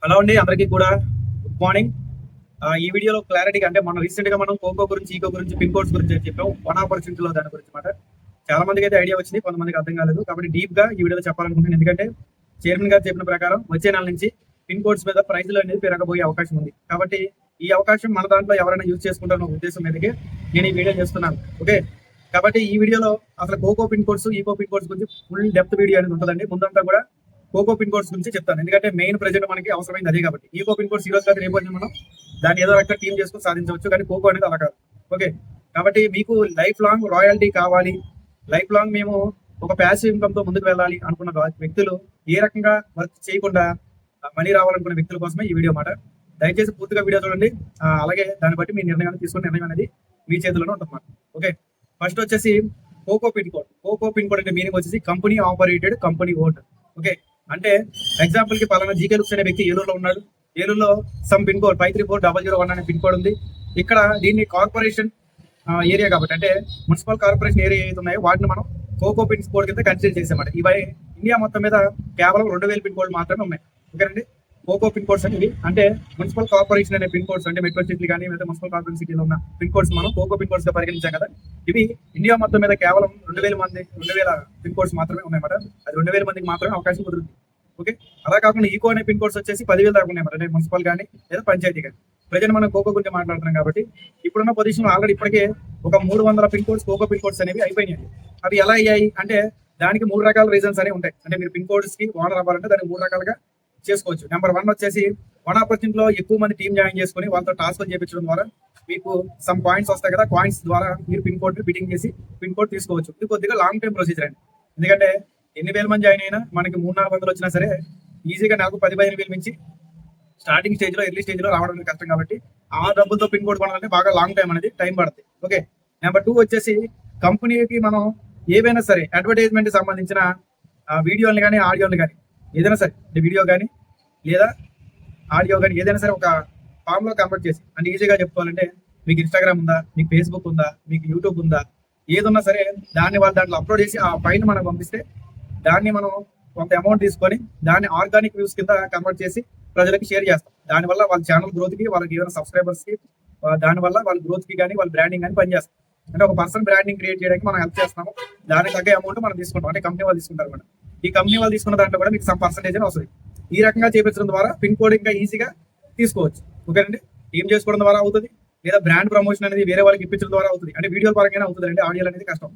Hello అండి, అందరికీ కూడా గుడ్ మార్నింగ్. ఈ వీడియోలో క్లారిటీగా అంటే మనం రీసెంట్ గా మనం కోకో గురించి, ఈకో గురించి, పిన్ కోడ్స్ గురించి అని చెప్పాం. వన్ ఆపర్చునిటీలో దాని గురించి మాట చాలా మందికి అయితే ఐడియా వచ్చింది, కొంతమందికి అర్థం కాలేదు. కాబట్టి డీప్ గా ఈ వీడియోలో చెప్పాలనుకుంటున్నాను. ఎందుకంటే చైర్మన్ గారు చెప్పిన ప్రకారం వచ్చే నెల నుంచి పిన్ కోడ్స్ మీద ప్రైజ్లు అనేది పెరగబోయే అవకాశం ఉంది. కాబట్టి ఈ అవకాశం మన దాంట్లో ఎవరైనా యూజ్ చేసుకుంటారన్న ఉద్దేశం మీదకి నేను ఈ వీడియో చేస్తున్నాను. ఓకే, కాబట్టి ఈ వీడియోలో అసలు coco pin codes, eco pin codes గురించి ఫుల్ డెప్త్ వీడియో అనేది ఉంటుందండి. ముందంతా కూడా కోకో పిన్ కోడ్స్ గురించి చెప్తాను, ఎందుకంటే మెయిన్ ప్రజెంట్ మనకి అవసరమైంది అదే. కాబట్టి ఈకో పిన్ కోడ్స్ ఈ రోజు కాదు రేపు మనం దాన్ని ఏదో రకంగా టీం చేసుకుని సాధించవచ్చు, కానీ కోకో అనేది అలా కాదు. ఓకే, కాబట్టి మీకు లైఫ్ లాంగ్ రాయల్టీ కావాలి, లైఫ్ లాంగ్ మేము ఒక ప్యాసివ్ ఇన్కమ్ తో ముందుకు వెళ్ళాలి అనుకున్న వ్యక్తులు, ఏ రకంగా వర్క్ చేయకుండా మనీ రావాలనుకున్న వ్యక్తుల కోసమే ఈ వీడియో మాట. దయచేసి పూర్తిగా వీడియో చూడండి. అలాగే దాన్ని బట్టి మీ నిర్ణయాన్ని తీసుకునే నిర్ణయం అనేది మీ చేతిలోనే ఉంటుంది. ఓకే, ఫస్ట్ వచ్చేసి coco pin code. Coco pin code అంటే మీనింగ్ వచ్చేసి company operated, company owned. Okay, అంటే ఎగ్జాంపుల్ కి పలానా జీకే లుక్స్ అనే వ్యక్తి ఏలూరులో ఉన్నాడు. ఏలూరులో సమ్ పిన్ కోడ్ 534001 అనే పిన్ కోడ్ ఉంది. ఇక్కడ దీన్ని కార్పొరేషన్ ఏరియా కాబట్టి, అంటే మున్సిపల్ కార్పొరేషన్ ఏరియా ఏదైతే ఉన్నాయో వాటిని మనం కోకో పిన్ కోడ్ కింద కన్సిడర్ చేసామాట. ఇవి ఇండియా మొత్తం మీద కేవలం 2000 పిన్ కోడ్ మాత్రమే ఉన్నాయి. ఓకేనండి, కోకో పిన్ కోడ్స్ అనేవి అంటే మున్సిపల్ కార్పొరేషన్ అనే పిన్ కోడ్స్, అంటే మెట్రో సిటీ కానీ లేదా మున్సిపల్ కార్పొరేషన్ సిటీలో ఉన్న పిన్ కోడ్స్ మనం కోకో పిన్ కోడ్స్ గా పరిగణించాం కదా. ఇవి ఇండియా మొత్తం మీద కేవలం 2000 పిన్ కోడ్స్ మాత్రమే ఉన్నాయన్నమాట. అది 2000 మందికి మాత్రమే అవకాశం కుదురుతుంది. ఓకే, అలా కాకుండా ఈకో అనే పిన్ కోడ్స్ వచ్చేసి 10,000 దాకా ఉన్నాయన్నమాట, అంటే మున్సిపల్ కానీ లేదా పంచాయతీ కానీ. ప్రజెంట్ మనం కోకో గురించి మాట్లాడుతున్నాం కాబట్టి ఇప్పుడున్న పొజిషన్ ఆల్రెడీ ఇప్పటికే ఒక 300 pin codes, coco pin codes అనేవి అయిపోయినాయి. అవి ఎలా అయ్యాయి అంటే దానికి 3 రకాల రీజన్స్ అనేవి ఉంటాయి. అంటే మీరు పిన్ కోడ్స్ కి ఓనర్ అవ్వాలంటే దానికి 3 రకాలుగా చేసుకోవచ్చు. నెంబర్ 1 వచ్చేసి వన్ ఆపర్చునిటీలో ఎక్కువ మంది టీం జాయిన్ చేసుకుని వాళ్ళతో టాస్క్ చేయించడం ద్వారా మీకు సమ్ పాయింట్స్ వస్తాయి కదా. కాయిన్స్ ద్వారా మీరు పిన్ కోడ్ బిడ్డింగ్ చేసి పిన్ కోడ్ తీసుకోవచ్చు. ఇది కొద్దిగా లాంగ్ టైం ప్రొసీజర్ అండి. ఎందుకంటే ఎన్ని వేల మంది జాయిన్ అయినా మనకి 300-400 వచ్చినా సరే ఈజీగా నాకు 10,000-15,000 నుంచి స్టార్టింగ్ స్టేజ్ లో, ఎర్లీ స్టేజ్ లో రావడం కష్టం. కాబట్టి ఆ డబ్బులతో పిన్ కోడ్ కొనాలంటే బాగా లాంగ్ టైం అనేది టైం పడుతుంది. ఓకే, నెంబర్ 2 వచ్చేసి కంపెనీకి మనం ఏవైనా సరే అడ్వర్టైజ్మెంట్ కి సంబంధించిన వీడియోలు కానీ ఆడియోలు కానీ ఏదైనా సరే, వీడియో కానీ లేదా ఆడియో కానీ ఏదైనా సరే ఒక ఫామ్ లో కన్వర్ట్ చేసి, అంటే ఈజీగా చెప్పుకోవాలంటే మీకు ఇన్స్టాగ్రామ్ ఉందా, మీకు ఫేస్బుక్ ఉందా, మీకు యూట్యూబ్ ఉందా, ఏదున్నా సరే దాన్ని వాళ్ళు దాంట్లో అప్లోడ్ చేసి ఆ ఫైల్ మనకు పంపిస్తే దాన్ని మనం కొంత అమౌంట్ తీసుకొని దాన్ని ఆర్గానిక్ వ్యూస్ కింద కన్వర్ట్ చేసి ప్రజలకి షేర్ చేస్తాం. దానివల్ల వాళ్ళ ఛానల్ గ్రోత్ కి, వాళ్ళకి ఏమైనా సబ్స్క్రైబర్స్ కి, దానివల్ల వాళ్ళ గ్రోత్ కి కానీ వాళ్ళ బ్రాండింగ్ కానీ పనిచేస్తాం. అంటే ఒక పర్సన్ బ్రాండింగ్ క్రియేట్ చేయడానికి మనం హెల్ప్ చేస్తాము. దానికి తగ్గ అమౌంట్ మనం తీసుకుంటాం, అంటే కంపెనీ వాళ్ళు తీసుకుంటారు అనమాట. ఈ కంపెనీ వాళ్ళు తీసుకున్న దాంట్లో కూడా మీకు సమ్ పర్సెంటేజ్ అని వస్తుంది. ఈ రకంగా చేపించడం ద్వారా పిన్ కోడ్ ఇంకా ఈజీగా తీసుకోవచ్చు. ఓకేనండి, టీం చేసుకోవడం ద్వారా అవుతుంది, లేదా బ్రాండ్ ప్రమోషన్ అనేది వేరే వాళ్ళకి ఇప్పించడం ద్వారా అవుతుంది. అంటే వీడియో పరంగా అవుతుంది అండి, ఆడియో అనేది కష్టం.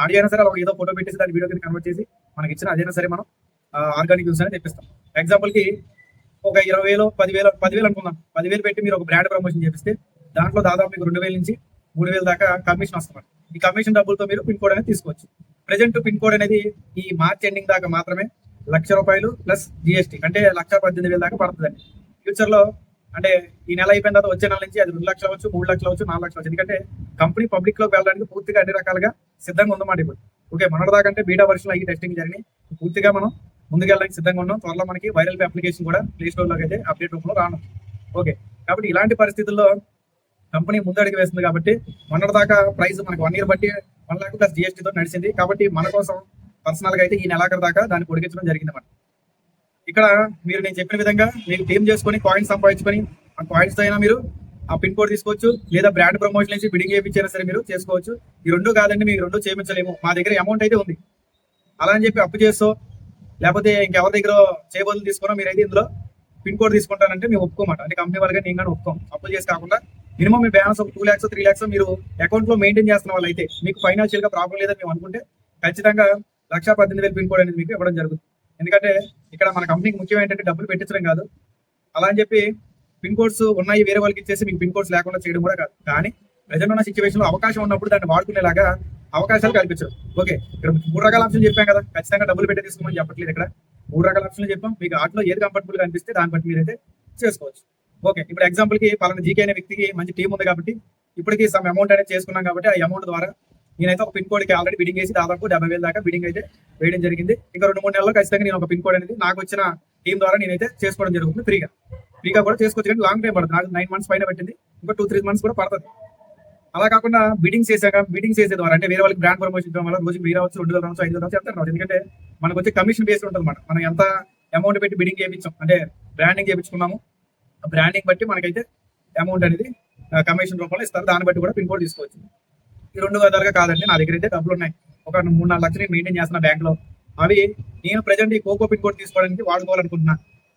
ఆడియో అయినా సరే ఏదో ఫోటో పెట్టేసి దాని వీడియో కింద కన్వర్ట్ చేసి మనకి ఇచ్చిన అదైనా సరే మనం ఆర్గానిక్ యూస్ అనేది తెప్పిస్తాం. ఎగ్జాంపుల్ కి ఒక 20,000, 10,000 అనుకుందాం. 10,000 పెట్టి మీరు ఒక బ్రాండ్ ప్రమోషన్ చేపిస్తే దాంట్లో దాదాపు మీకు 2,000 నుంచి 3,000 దాకా కమిషన్ వస్తుంది. ఈ కమిషన్ డబ్బులతో మీరు పిన్ కోడ్ అనేది తీసుకోవచ్చు. ప్రెజెంట్ పిన్ కోడ్ అనేది ఈ మార్చ్ ఎండింగ్ దాకా మాత్రమే ₹1,00,000 ప్లస్ జిఎస్టీ, అంటే 1,18,000 దాకా పడుతుందండి. ఫ్యూచర్ లో అంటే ఈ నెల అయిపోయిన తర్వాత వచ్చే నెల నుంచి అది 2 లక్షలు అవచ్చు, 3 లక్షలు అవచ్చు, 4 లక్షలు అవచ్చు. ఎందుకంటే కంపెనీ పబ్లిక్ లోకి వెళ్ళడానికి పూర్తిగా అన్ని రకాలుగా సిద్ధంగా ఉందన్నమాట ఇప్పుడు. ఓకే, మొన్నటిదాకంటే బీటా వర్షన్ అయ్యి టెస్టింగ్ జరిగి పూర్తిగా మనం ముందుకెళ్ళడానికి సిద్ధంగా ఉన్నాం. త్వరలో మనకి వైరల్ అప్లికేషన్ కూడా ప్లే స్టోర్ లోకి అయితే అప్డేట్ రూపంలో రాను. ఓకే, కాబట్టి ఇలాంటి పరిస్థితుల్లో కంపెనీ ముందడుగు వేస్తుంది. కాబట్టి మొన్నటిదాకా ప్రైస్ మనకి 1 ఇయర్ బట్టి 1 లక్ష ప్లస్ జిఎస్టీతో నడిచింది. కాబట్టి మన కోసం పర్సనల్ గా అయితే ఈ నెలాఖరు దాకా దాన్ని పొడిగించడం జరిగింది అన్నమాట. ఇక్కడ మీరు నేను చెప్పిన విధంగా మీకు టీం చేసుకొని కాయిన్స్ సంపాదించుకొని ఆ కాయిన్స్ తో అయినా మీరు ఆ పిన్ కోడ్ తీసుకోవచ్చు, లేదా బ్రాండ్ ప్రమోషన్ నుంచి బిడింగ్ చేయించైనా సరే మీరు చేసుకోవచ్చు. ఈ రెండు కాదండి, మీకు రెండు చేయించలేము, మా దగ్గర అమౌంట్ అయితే ఉంది అలా అని చెప్పి అప్పు చేస్తూ లేకపోతే ఇంకెవరి దగ్గర చేయబోతులు తీసుకున్నా మీరైతే ఇందులో పిన్ కోడ్ తీసుకుంటానంటే మేము ఒప్పుకోమాట. అంటే కంపెనీ వాళ్ళగా నేను కానీ ఒప్పుకోం. అప్పులు చేసి కాకుండా మినిమం మీ బ్యాలెన్స్ ఒక 2 lakhs 3 lakhs మీరు అకౌంట్ లో మెయింటైన్ చేస్తున్న వాళ్ళు అయితే, మీకు ఫైనాన్షియల్ గా ప్రాబ్లం లేదని మేము అనుకుంటే ఖచ్చితంగా 1,18,000 పిన్ కోడ్ అనేది మీకు ఇవ్వడం జరుగుతుంది. ఎందుకంటే ఇక్కడ మన కంపెనీకి ముఖ్యం ఏంటంటే డబ్బులు పెట్టించడం కాదు. అలా అని చెప్పి పిన్ కోడ్స్ ఉన్నాయి వేరే వాళ్ళకి ఇచ్చేసి మీకు పిన్ కోడ్స్ లేకుండా చేయడం కూడా కాదు. కానీ ప్రజెంట్ ఉన్న సిచ్యువేషన్ లో అవకాశం ఉన్నప్పుడు దాన్ని వాడుకునేలాగా అవకాశాలు కల్పించరు. ఓకే, ఇక్కడ 3 రకాల ఆప్షన్ చెప్పాం కదా, ఖచ్చితంగా డబ్బులు పెట్టి తీసుకోమని చెప్పట్లేదు. ఇక్కడ 3 రకాల ఆప్షన్లు చెప్పాం. మీకు ఆటలో ఏది కంఫర్టబుల్ గా అనిపిస్తే దాన్ని బట్టి మీరైతే చేసుకోవచ్చు. ఓకే, ఇప్పుడు ఎగ్జాంపుల్ కి పలానా జీకే అనే వ్యక్తికి మంచి టీం ఉంది కాబట్టి ఇప్పటికి సమ్ అమౌంట్ అనేది చేసుకున్నాం. కాబట్టి ఆ అమౌంట్ ద్వారా నేనైతే ఒక పిన్ కోడ్ కి ఆల్రెడీ బిడింగ్ చేసి దాదాపు 70,000 దాకా బిడింగ్ అయితే వేయడం జరిగింది. ఇంకా 2-3 నెలల్లో ఖచ్చితంగా నేను ఒక పిన్ కోడ్ అనేది నాకు వచ్చిన టీం ద్వారా నేనైతే చేసుకోవడం జరుగుతుంది. ఫ్రీగా కూడా చేసుకోవచ్చు, కానీ లాంగ్ టైం పడుతుంది. నాకు 9 months పైన పెట్టింది, ఇంకా 2-3 months కూడా పడుతుంది. అలా కాకుండా బిడింగ్ చేసే ద్వారా, అంటే వేరే వాళ్ళకి బ్రాండ్ ప్రమోషన్ ఇవ్వడం వల్ల రోజు 1,000 రావచ్చు, 2,000 రావచ్చు, 5,000 రావచ్చు, ఎంత రావచ్చు. ఎందుకంటే మనకు వచ్చే కమిషన్ బేస్డ్ ఉంటుంది అన్నమాట. మనం ఎంత అమౌంట్ పెట్టి బిడింగ్ చేయించాం, అంటే బ్రాండింగ్ చేయించుకున్నాము. ఆ బ్రాండింగ్ బట్టి మనకైతే అమౌంట్ అనేది కమిషన్ రూపంలో ఇస్తారు. దాన్ని బట్టి కూడా పిన్ కోడ్ తీసుకోవచ్చు. ఈ 2 విధాలుగా కాదండి, నా దగ్గర అయితే డబ్బులు ఉన్నాయి. ఒక 3-4 లక్షలు నేను మెయింటైన్ చేస్తున్నా బ్యాంక్ లో. అవి నేను ప్రజెంట్ ఈ కోకో పిన్ కోడ్ తీసుకోవడానికి వాడుకోవాలనుకుంటున్నా.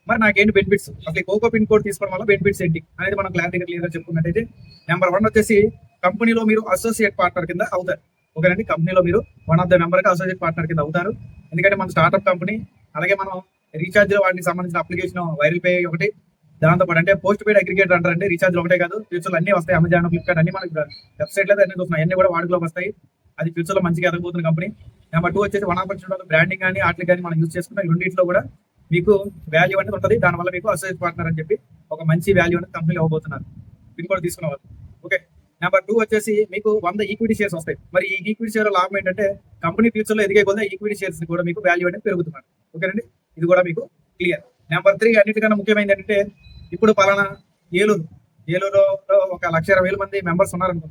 మరి నాకేంటి బెనిఫిట్స్, అసలు ఈ కోకో పిన్ కోడ్ తీసుకోవడం వల్ల బెనిఫిట్స్ ఏంటి అనేది మనం క్లారిటీగా క్లియర్గా చెప్పుకున్నట్టయితే, నెంబర్ 1 వచ్చేసి కంపెనీలో మీరు అసోసియేట్ పార్ట్నర్ కింద అవుతారు. ఓకేనండి, కంపెనీలో మీరు వన్ ఆఫ్ ద మెంబర్ గా అసోసియేట్ పార్ట్నర్ కింద అవుతారు. ఎందుకంటే మన స్టార్ట్అప్ కంపెనీ, అలాగే మనం రీఛార్జ్ వాటికి సంబంధించిన అప్లికేషన్ వైరల్ పే ఒకటి, దాంతో పాటు అంటే పోస్ట్ పెయిడ్ అగ్రిగేటర్ అంటారంటే రీఛార్జ్ ఒకటే కాదు, ఫ్యూచర్ లో అన్ని వస్తాయి. అమెజాన్, ఫ్లిప్కార్ట్ అన్ని మనకి వెబ్సైట్ లో అన్ని చూస్తున్నాయి, అన్ని కూడా వాడుకలోకి వస్తాయి. అది ఫ్యూచర్ లో మంచిగా ఎదగబోతున్న కంపెనీ. నెంబర్ 2 వచ్చేసి వన్ ఆపర్చునిటీ బ్రాండింగ్ కానీ వాటికి కానీ మనం యూజ్ చేసుకుంటాం. ఈ రెండింటిలో కూడా మీకు వాల్యూ అనేది ఉంటుంది. దానివల్ల మీకు అసోసియేట్ పార్ట్నర్ అని చెప్పి ఒక మంచి వాల్యూ అనేది కంపెనీలో ఇవ్వబోతున్నారు పిన్ కోడ్ తీసుకున్న వాళ్ళు. ఓకే, నెంబర్ 2 వచ్చేసి మీకు 100 ఈక్విటీ షేర్స్ వస్తాయి. మరి ఈ ఈక్విటీ షేర్ లాభం ఏంటంటే కంపెనీ ఫ్యూచర్ లో ఎదిగే కొద్ది ఈక్విటీ షేర్స్ కూడా మీకు వాల్యూ అనేది పెరుగుతున్నారు. ఓకేనండి, ఇది కూడా మీకు క్లియర్. నెంబర్ 3 అన్నిటికన్నా ముఖ్యమైనది ఏంటంటే, ఇప్పుడు పలానా ఏలూరులో ఒక 1,20,000 మంది మెంబర్స్ ఉన్నారనుకో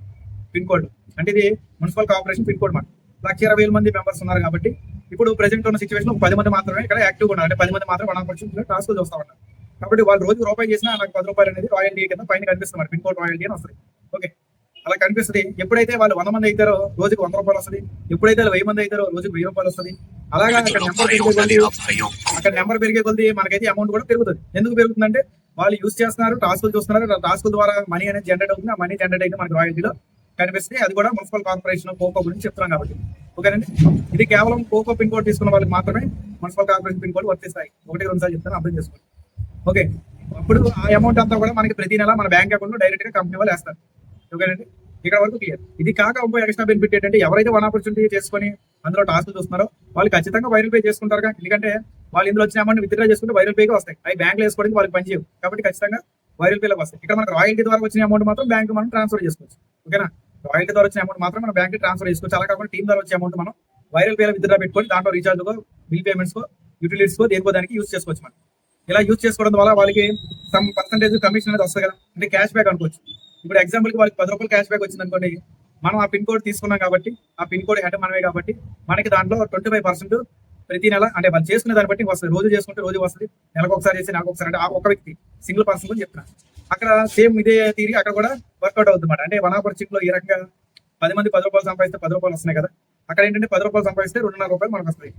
పిన్ కోడ్, అంటే ఇది మున్సిపల్ కార్పొరేషన్ పిన్ కోడ్ మాట. 1,20,000 మంది మెంబర్స్ ఉన్నారు కాబట్టి ఇప్పుడు ప్రెసెంట్ ఉన్న సిచువేషన్ 10 మంది మాత్రమే ఇక్కడ యాక్టివ్ ఉన్నారు. అంటే 10 మంది మాత్రం 1% టాస్క్ చూస్తా ఉన్నారు. కాబట్టి వాళ్ళు రోజు రూపాయి చేసినా నాకు 10 రూపాయలు అనేది రాయల్టీ కింద పైన కనిపిస్తుంది, పిన్ కోడ్ రాయల్టీ అని వస్తుంది. ఓకే, అలా కనిపిస్తుంది. ఎప్పుడైతే వాళ్ళు 100 మంది అవుతారో రోజుకి 100 రూపాయలు వస్తుంది. ఎప్పుడైతే 1000 మంది అవుతారో రోజుకి 1000 రూపాయలు వస్తుంది. అలాగా అక్కడ నెంబర్ పెరిగే కొద్ది మనకైతే అమౌంట్ కూడా పెరుగుతుంది. ఎందుకు పెరుగుతుందంటే వాళ్ళు యూజ్ చేస్తున్నారు, టాస్కులు చూస్తున్నారు, టాస్కుల ద్వారా మనీ అనేది జనరేట్ అవుతుంది. ఆ మనీ జనరేట్ అయితే మనకి రాయల్టీలో కనిపిస్తుంది. అది కూడా మున్సిపల్ కార్పొరేషన్ కోకో గురించి చెప్తున్నాం కాబట్టి. ఓకేనండి, ఇది కేవలం కోకో పిన్ కోడ్ తీసుకున్న వాళ్ళకి మాత్రమే మున్సిపల్ కార్పొరేషన్ పిన్ కోడ్ వర్తిస్తాయి. 1-2 సార్లు చెప్తాను, అర్థం చేసుకోండి. ఓకే, అప్పుడు ఆ అమౌంట్ అంతా కూడా మనకి ప్రతి నెల మన బ్యాంక్ అకౌంట్ లో డైరెక్ట్ గా కంపెనీ వాళ్ళు వేస్తారు. ఓకేనండి, ఇక్కడ వరకు క్లియర్. ఇది కాక ఇంకో ఎక్స్ట్రా బెనిఫిట్ ఏంటంటే, ఎవరైతే వన్ ఆపర్చునిటీ చేసుకుని అందులో టాస్క్ చూస్తున్నారో వాళ్ళు ఖచ్చితంగా వైరల్ పే చేసుకుంటారు. ఎందుకంటే వాళ్ళు ఇందులో వచ్చిన అమౌంట్ విత్డ్రా చేసుకుంటే వైరల్ పేగా వస్తాయి. అవి బ్యాంక్ లో వేసుకోవడానికి వాళ్ళకి పనిచేయవు కాబట్టి ఖచ్చితంగా వైరల్ పేలకు వస్తాయి. ఇక్కడ మనకు రాయల్టీ ద్వారా వచ్చిన అమౌంట్ మాత్రం బ్యాంక్ మనం ట్రాన్స్ఫర్ చేసుకోవచ్చు. ఓకేనా, రాయల్టీ ద్వారా వచ్చిన అమౌంట్ మాత్రం మన బ్యాంక్ ట్రాన్స్ఫర్ చేసుకోవచ్చు. అలా కాకుండా టీమ్ ద్వారా వచ్చే అమౌంట్ మనం వైరల్ పేలో విత్డ్రా పెట్టుకొని దాంట్లో రీఛార్జ్ కో, బిల్ పేమెంట్స్ కో, యూటిలిటీస్ కో, దేనికో దానికి యూజ్ చేసుకోవచ్చు. మనం ఇలా యూజ్ చేసుకోవడం వల్ల వాళ్ళకి సమ్ పర్సెంటేజ్ కమిషన్ అనేది వస్తుంది కదా, అంటే క్యాష్ బ్యాక్ అనుకోవచ్చు. ఇప్పుడు ఎగ్జాంపుల్ కి వాళ్ళకి 10 రూపాయలు క్యాష్ బ్యాక్ వచ్చింది అనుకోండి, మనం ఆ పిన్ కోడ్ తీసుకున్నాం కాబట్టి, ఆ పిన్ కోడ్ అంటే మనమే కాబట్టి మనకి దాంట్లో 25% ప్రతి నెల, అంటే వాళ్ళు చేసుకునే దాన్ని బట్టి వస్తుంది. రోజు చేసుకుంటే రోజు వస్తుంది, నెలకు ఒకసారి చేసి నెలకు ఒకసారి, అంటే ఆ ఒక వ్యక్తి సింగిల్ పర్సన్ అని చెప్తున్నా. అక్కడ సేమ్ ఇదే తీరి అక్కడ కూడా వర్కౌట్ అవుతుంది అన్నమాట. అంటే 1 ఆపర్చునిటీ లో ఈ రకంగా 10 మంది 10 రూపాయలు సంపాదిస్తే 10 రూపాయలు వస్తున్నాయి కదా, అక్కడ ఏంటంటే 10 రూపాయలు సంపాదిస్తే 2.5 రూపాయలు మనకు వస్తాయి.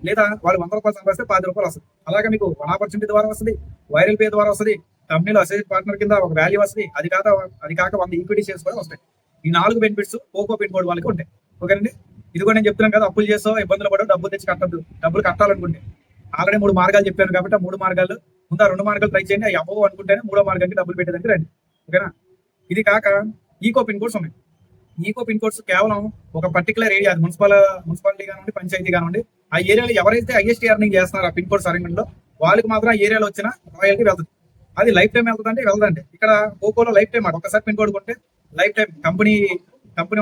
లేదా వాళ్ళు 100 రూపాయలు సంపాదిస్తే 10 రూపాయలు వస్తుంది. అలాగే మీకు వన్ ఆపర్చునిటీ ద్వారా వస్తుంది, వైరల్ పే ద్వారా వస్తుంది, కంపెనీలో అసోసియేట్ పార్ట్నర్ కింద ఒక వాల్యూ వస్తుంది. అది కాక 100 ఈక్విటీ షేర్స్ కూడా వస్తాయి. ఈ 4 బెనిఫిట్స్ కోకో పిన్ కోడ్ వాళ్ళకి ఉంటాయి. ఓకేనండి, ఇది కూడా నేను చెప్తున్నాను కదా, అప్పులు చేసో ఇబ్బందులు పడో డబ్బులు తెచ్చి కట్టద్దు. డబ్బులు కట్టాలనుకుంటే ఆల్రెడీ 3 మార్గాలు చెప్పాను కాబట్టి ఆ 3 మార్గాలు ముందు 2 మార్గాలు ట్రై చేయండి. అవి అవ్వవు అనుకుంటేనే 3వ మార్గానికి డబ్బులు పెట్టేదానికి రండి. ఓకేనా, ఇది కాక ఈకో పిన్ కోడ్స్ ఉన్నాయి. ఈకో పిన్ కోడ్స్ కేవలం ఒక పర్టికులర్ ఏరియా, మున్సిపాలిటీ కానివ్వండి, పంచాయతీ కానివ్వండి, ఆ ఏరియాలో ఎవరైతే హైయెస్ట్ ఎర్నింగ్ చేస్తున్నారో ఆ పిన్ కోడ్స్ అరేంజ్మెంట్ లో వాళ్ళకి మాత్రం ఆ ఏరియాలో వచ్చిన రాయల్టీ వెళ్తుంది. అది లైఫ్ టైం వెళ్తుందంటే వెళ్ళదండి. ఇక్కడ కోకోలో లైఫ్ టైం మాట, ఒకసారి పిన్ కోడ్ కొంటే లైఫ్ టైం కంపెనీ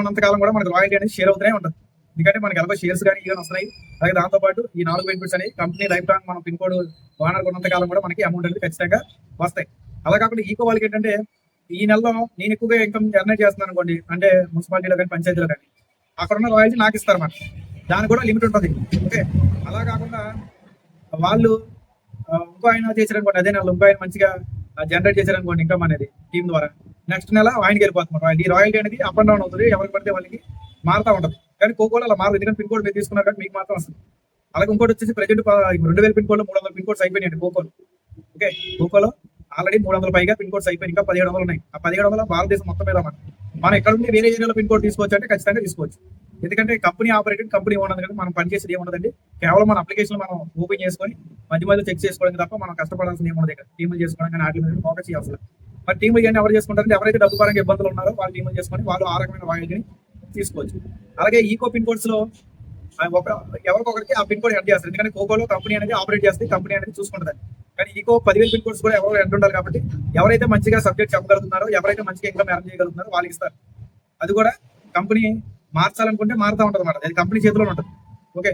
ఉన్నంత కాలం కూడా మనకి రాయల్టీ అనేది షేర్ అవుతూనే ఉంటుంది. ఎందుకంటే మనకి ఎలాగో షేర్స్ కానీ ఇవన్నీ వస్తున్నాయి. అలాగే దాంతో పాటు ఈ 4 బెనిఫిట్స్ అనేవి కంపెనీ లైఫ్ టైం మనం పిన్ కోడ్ ఓనర్ ఉన్నంత కాలం కూడా మనకి అమౌంట్ అనేది ఖచ్చితంగా వస్తాయి. అలా కాకుండా ఈకో వాళ్ళకి ఏంటంటే, ఈ నెలలో నేను ఎక్కువగా ఇన్కమ్ జనరేట్ చేస్తున్నాను అనుకోండి, అంటే మున్సిపాలిటీలో కానీ పంచాయతీలో కానీ, అక్కడ ఉన్న రాయల్టీ నాకు ఇస్తారు అన్నమాట. దానికి కూడా లిమిట్ ఉంటుంది. ఓకే, అలా కాకుండా వాళ్ళు ఇంకో ఆయన చేశారనుకోండి, అదే నెలలో ఇంకో ఆయన మంచిగా జనరేట్ చేశారనుకోండి ఇన్కమ్ అనేది టీం ద్వారా, నెక్స్ట్ నెల ఆయనకి వెళ్ళిపోతున్నారు. ఈ రాయల్టీ అనేది అప్ అండ్ డౌన్ అవుతుంది, ఎవరికి పడితే వాళ్ళకి మారుతా ఉంటుంది. కానీ కోకోలో అలా మారదు, ఎందుకంటే పిన్ కోడ్ మీరు తీసుకున్నారు కాబట్టి మీకు మాత్రం వస్తుంది. అలాగే ఇంకోటి వచ్చేసి ప్రజెంట్ 2000 పిన్ కోడ్ లో 300 పిన్ కోడ్స్ అయిపోయినాయండి కోకోలో. ఓకే, కోకోలో ఆల్రెడీ 300 పైగా పిన్ కోడ్స్ అయిపోయి ఇంకా 1700 ఉన్నాయి. ఆ 1700 భారతదేశం మొత్తం మీద మనం ఎక్కడ ఉండి వేరే ఏరియాలో పిన్ కోడ్ తీసుకోవచ్చు అంటే ఖచ్చితంగా తీసుకోవచ్చు. ఎందుకంటే కంపెనీ ఆపరేటెడ్, కంపెనీ ఉండదు కదా, మనం పనిచేసేది ఏముండదండి. కేవలం మన అప్లికేషన్ మనం ఓపెన్ చేసుకొని మధ్య మధ్యలో చెక్ చేసుకోవడానికి తప్ప మనం కష్టపడాల్సిన ఏముండదు. ఇక్కడ టీములు చేసుకోవడం కానీ వాటి మీద ఫోకస్ చేయాల్సి. మరి టీములు కానీ ఎవరు చేసుకుంటారంటే, ఎవరైతే డబ్బు పరంగా ఇబ్బందులు ఉన్నారో వాళ్ళు టీములు చేసుకొని వాళ్ళు ఆ రకమైన రాయల్టీని తీసుకోవచ్చు. అలాగే ఈకో పిన్ కోడ్స్ లో ఎవరికొకరికి ఆ పిన్ కోడ్ ఎండ్ చేస్తారు. ఎందుకంటే కోకోలో కంపెనీ అనేది ఆపరేట్ చేస్తే కంపెనీ అనేది చూసుకుంటుంది. కానీ ఈకో 10,000 పిన్ కోడ్స్ కూడా ఎవరు ఎండ్ ఉండాలి కాబట్టి ఎవరైతే మంచిగా సబ్జెక్ట్ చెప్పగలుగుతున్నారో, ఎవరైతే మంచిగా ఇన్కమ్ ఎర్న్ చేయగలుగుతున్నారో వాళ్ళకి ఇస్తారు. అది కూడా కంపెనీ మార్చాలనుకుంటే మారుతా ఉంటుంది అన్నమాట, అది కంపెనీ చేతిలో ఉంటుంది. ఓకే,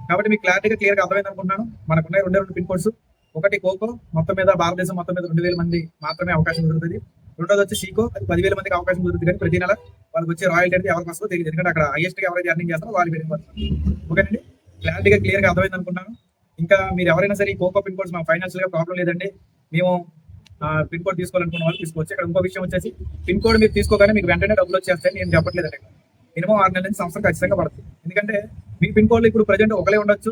కాబట్టి మీకు క్లారిటీగా క్లియర్గా అర్థమైంది అనుకుంటున్నాను. మనకున్నాయి 2 పిన్ కోడ్స్. ఒకటి కోకో, మొత్తం మీద భారతదేశం మొత్తం మీద 2,000 మంది మాత్రమే అవకాశం కుదురుతుంది. రెండోది వచ్చి సీకో, అది 10,000 మందికి అవకాశం కుదురుతుంది. కానీ ప్రతి నెల వాళ్ళకి వచ్చే రాయల్టీ అనేది ఎవరికి వస్తుందో తెలియదు, ఎందుకంటే అక్కడ హైయెస్ట్ గా ఎవరైతే ఎర్నింగ్ చేస్తారో వాళ్ళు వెళ్ళిపోతున్నారు. ఓకేనండి, క్లారిటీగా క్లియర్గా అర్థమైంది అనుకుంటున్నాను. ఇంకా మీరు ఎవరైనా సరే ఈ కోకో పిన్ కోడ్స్ మా ఫైనాన్షియల్ గా ప్రాబ్లం లేదండి, మేము పిన్ కోడ్ తీసుకోవాలనుకున్న వాళ్ళు తీసుకోవచ్చు. ఇక్కడ ఇంకో విషయం వచ్చేసి పిన్ కోడ్ మీరు తీసుకోగానే మీకు వెంటనే డబ్బులు వచ్చేస్తాయని నేను చెప్పట్లేదండి. మినిమం 6 నెలల నుంచి సంవత్సరం ఖచ్చితంగా పడుతుంది. ఎందుకంటే మీ పిన్ కోడ్లో ఇప్పుడు ప్రజెంట్ ఒకరే ఉండొచ్చు,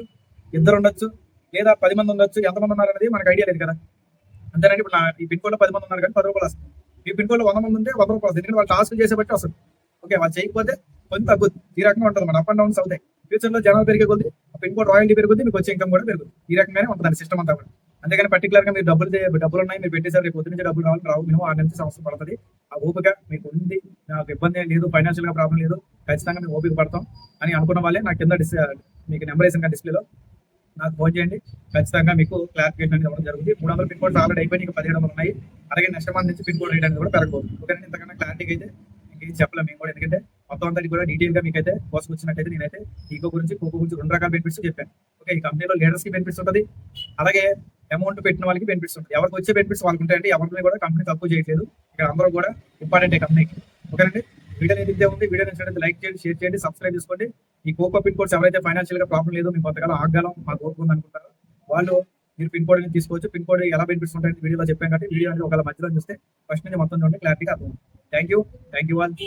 ఇద్దరు ఉండొచ్చు, లేదా 10 మంది ఉండొచ్చు. ఎంతమంది ఉన్నారు అనేది మనకు ఐడియా లేదు కదా. అంతేనండి. ఇప్పుడు ఈ పిన్ కోడ్ లో 10 మంది ఉన్నారు కానీ 10 రూపాయలు వస్తుంది. మీ పిన్ కోడ్ లో 100 మంది ఉంటే 100 రూపాయలు వస్తుంది. ఎందుకంటే వాళ్ళు టాస్క్ చేసే బట్టి వస్తుంది. ఓకే, వాళ్ళు చేయకపోతే కొంచెం తగ్గుద్ది. ఈ రకంగా ఉంటుంది మన అప్ అండ్ డౌన్స్ అవుతాయి. ఫ్యూచర్ లో జనాలు పెరిగే కొద్ది పిన్ కోడ్ రాయల్టీ పెరుగుద్ది, మీకు వచ్చే ఇన్కమ్ కూడా పెరుగుతుంది. ఈ రకంగానే ఉంటుంది సిస్టమ్ అంతా కూడా. అంతేగాని పర్టికులర్ గా మీరు డబ్బులు ఉన్నాయి, మీరు పెట్టేసారు, రేపు పొద్దు నుంచి డబ్బులు రావు. మినిమం 6 నుంచి సంవత్సరం పడుతుంది. ఆ ఓపిక మీకు ఉంది, నాకు ఇబ్బంది లేదు, ఫైనాన్షియల్ గా ప్రాబ్లం లేదు, ఖచ్చితంగా మేము ఓపిక పడతాం అని అనుకున్న వాళ్ళే నాకు కింద మీకు నెంబర్ వేసిన డిస్ప్లేలో నాకు ఫోన్ చేయండి. ఖచ్చితంగా మీకు క్లారిఫికేషన్ అనేది ఇవ్వడం జరుగుతుంది. 300 పిన్ కోడ్స్ ఆల్రెడీ అయిపోయి ఇంకా 1700 ఉన్నాయి. అలాగే నెక్స్ట్ మంత్ నుంచి పిన్ కోడ్ రేట్ కూడా పెరగబోతుంది. ఓకేనండి. ఇంతకన్నా క్లారిటీగా అయితే ఇంకేం చెప్పలేము మేము కూడా. ఎందుకంటే మొత్తం అంతా కూడా డీటెయిల్ గా మీకైతే కోసం వచ్చినట్టయితే నేనైతే ఈకో గురించి కోకో గురించి 2 రకాల బెనిఫిట్స్ చెప్పాను. ఓకే, ఈ కంపెనీలో లీడర్స్ కి బెనిఫిట్స్ ఉంటుంది, అలాగే అమౌంట్ పెట్టిన వాళ్ళకి బెనిఫిట్స్ ఉంటుంది. ఎవరికి వచ్చే బెనిఫిట్స్ వాళ్ళకి ఉంటాయంటే ఎవరిని కూడా కంపెనీ తక్కువ చేయట్లేదు. ఇక్కడ అందరూ కూడా ఇంపార్టెంట్ కంపెనీకి. ఓకేనండి. వీడియో ఏదైతే ఉంది, వీడియో నచ్చినట్లయితే లైక్ చేయండి, షేర్ చేయండి, సబ్స్క్రైబ్ చేసుకోండి. ఈ కోకో పిన్ కోడ్స్ ఎవరైతే ఫైనాన్షియల్ గా ప్రాబ్లం లేదు, మీకు కొంతకాలం ఆగలం మాకు ఓపిక ఉంది అనుకుంటారు, వాళ్ళు మీరు పిన్ కోడ్ అనేది తీసుకోవచ్చు. పిన్ కోడ్ ఎలా బెనిఫిట్స్ ఉంటాయని వీడియోలో చెప్పాను కాబట్టి వీడియో అనేది ఒకవేళ మధ్యలో చూస్తే ఫస్ట్ నుంచి మొత్తం చూడండి, క్లారిటీగా అర్థం. Thank you all.